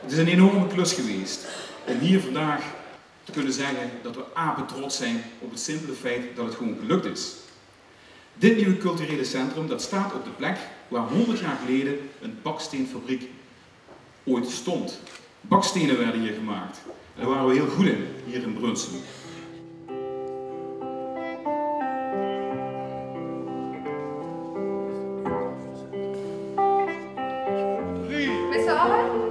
Het is een enorme klus geweest om hier vandaag te kunnen zeggen dat we apetrots zijn op het simpele feit dat het gewoon gelukt is. Dit nieuwe culturele centrum dat staat op de plek waar 100 jaar geleden een baksteenfabriek ooit stond. Bakstenen werden hier gemaakt. En daar waren we heel goed in, hier in Brunssum. Met z'n allen?